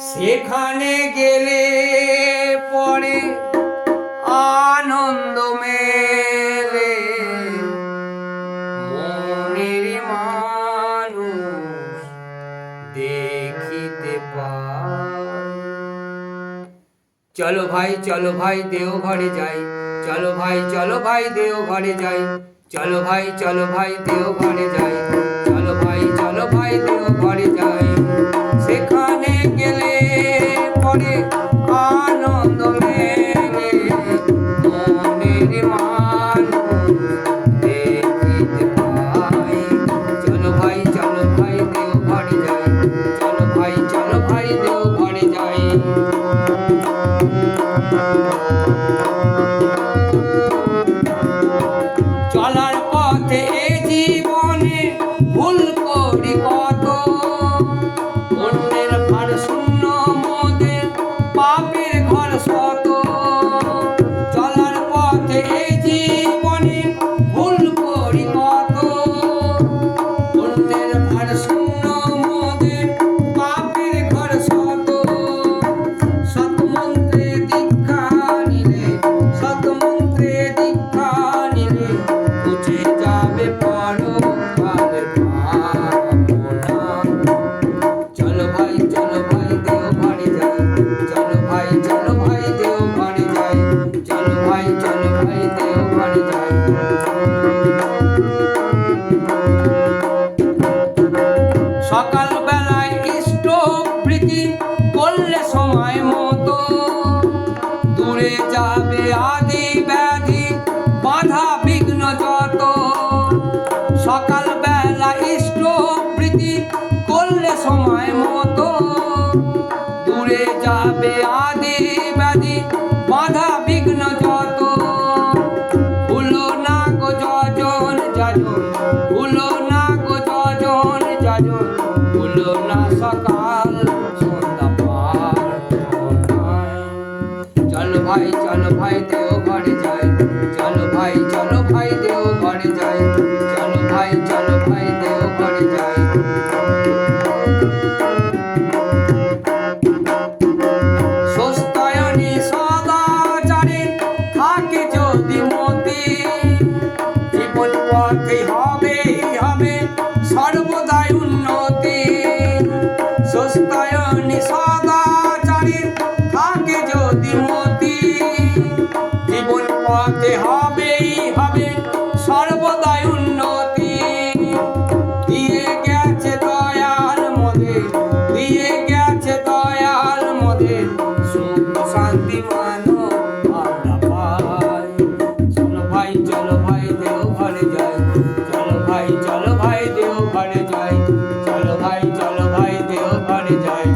সেখানে গেলে পরে আনন্দ মেলে, মনের মানুষ দেখিতে পায়। চলো ভাই চলো ভাই দেওঘরে যাই, চলো ভাই চলো ভাই দেওঘরে যাই, চলো ভাই চলো ভাই দেওঘরে যাই, চলো ভাই চলো ভাই দেওঘরে যাই। সেখানে গেলে পরে আনন্দ মেলে, মনের মানুষ দেখিতে পায়। চলো ভাই চলো ভাই দেওঘরে যাই, চলো ভাই চলো ভাই দেওঘরে যাই। চলার পথে জীবনে ভুল করি কত, অন্যের ভার শূন্য মোদের পাপের ঘর শত। চলার পথে জীবনে ভুল করি কত, অন্যের ভার শূন্য মোদের পাপের ঘর শত। সৎমন্ত্রে দীক্ষা নিলে, সৎমন্ত্রে দীক্ষা নিলে বুঝে যাবে পরকালের ভাবনা। চলো ভাই চলো ভাই দেওঘরে যাই, চলো ভাই চলো ভাই দেওঘরে যাই, চলো ভাই চলো ভাই দেওঘরে যাই। সকাল বেলায় ইষ্টভৃতি করলে সময় মতো, দূরে যাবে আদি ব্যাধি বাধা বিঘ্ন যত। সকাল বেলা ইষ্টভৃতি করলে সময় মতো, দূরে যাবে আদি ব্যাধি বাধা বিঘ্ন যত। ভুলো না গো যজন যাজন, ভুলো না গো যজন যাজন, ভুলো না সকাল সন্ধ্যা প্রার্থনায়। চলো ভাই চলো ভাই দেওঘরে যাই, চলো ভাই চলো ভাই দেওঘরে যাই, চলো ভাই চলো ভাই দেওঘরে যাই। স্বস্তায়নী সদাচারে থাকে যদি মতি, জীবন পথে হবে হবে সর্বদাই উন্নতি। স্বস্তায়নী সদাচারে থাকে যদি মতি, জীবন পথে হবে হবে সর্বদাই উন্নতি। দিয়ে গেছে দয়াল মোদের, দিয়ে গেছে দয়াল মোদের, সুখ শান্তি মানো আমরা পাই। চলো ভাই চলো ভাই দেওঘরে যাই, চলো ভাই চলো ভাই দেওঘরে যাই, চলো ভাই চলো ভাই দেওঘরে যাই।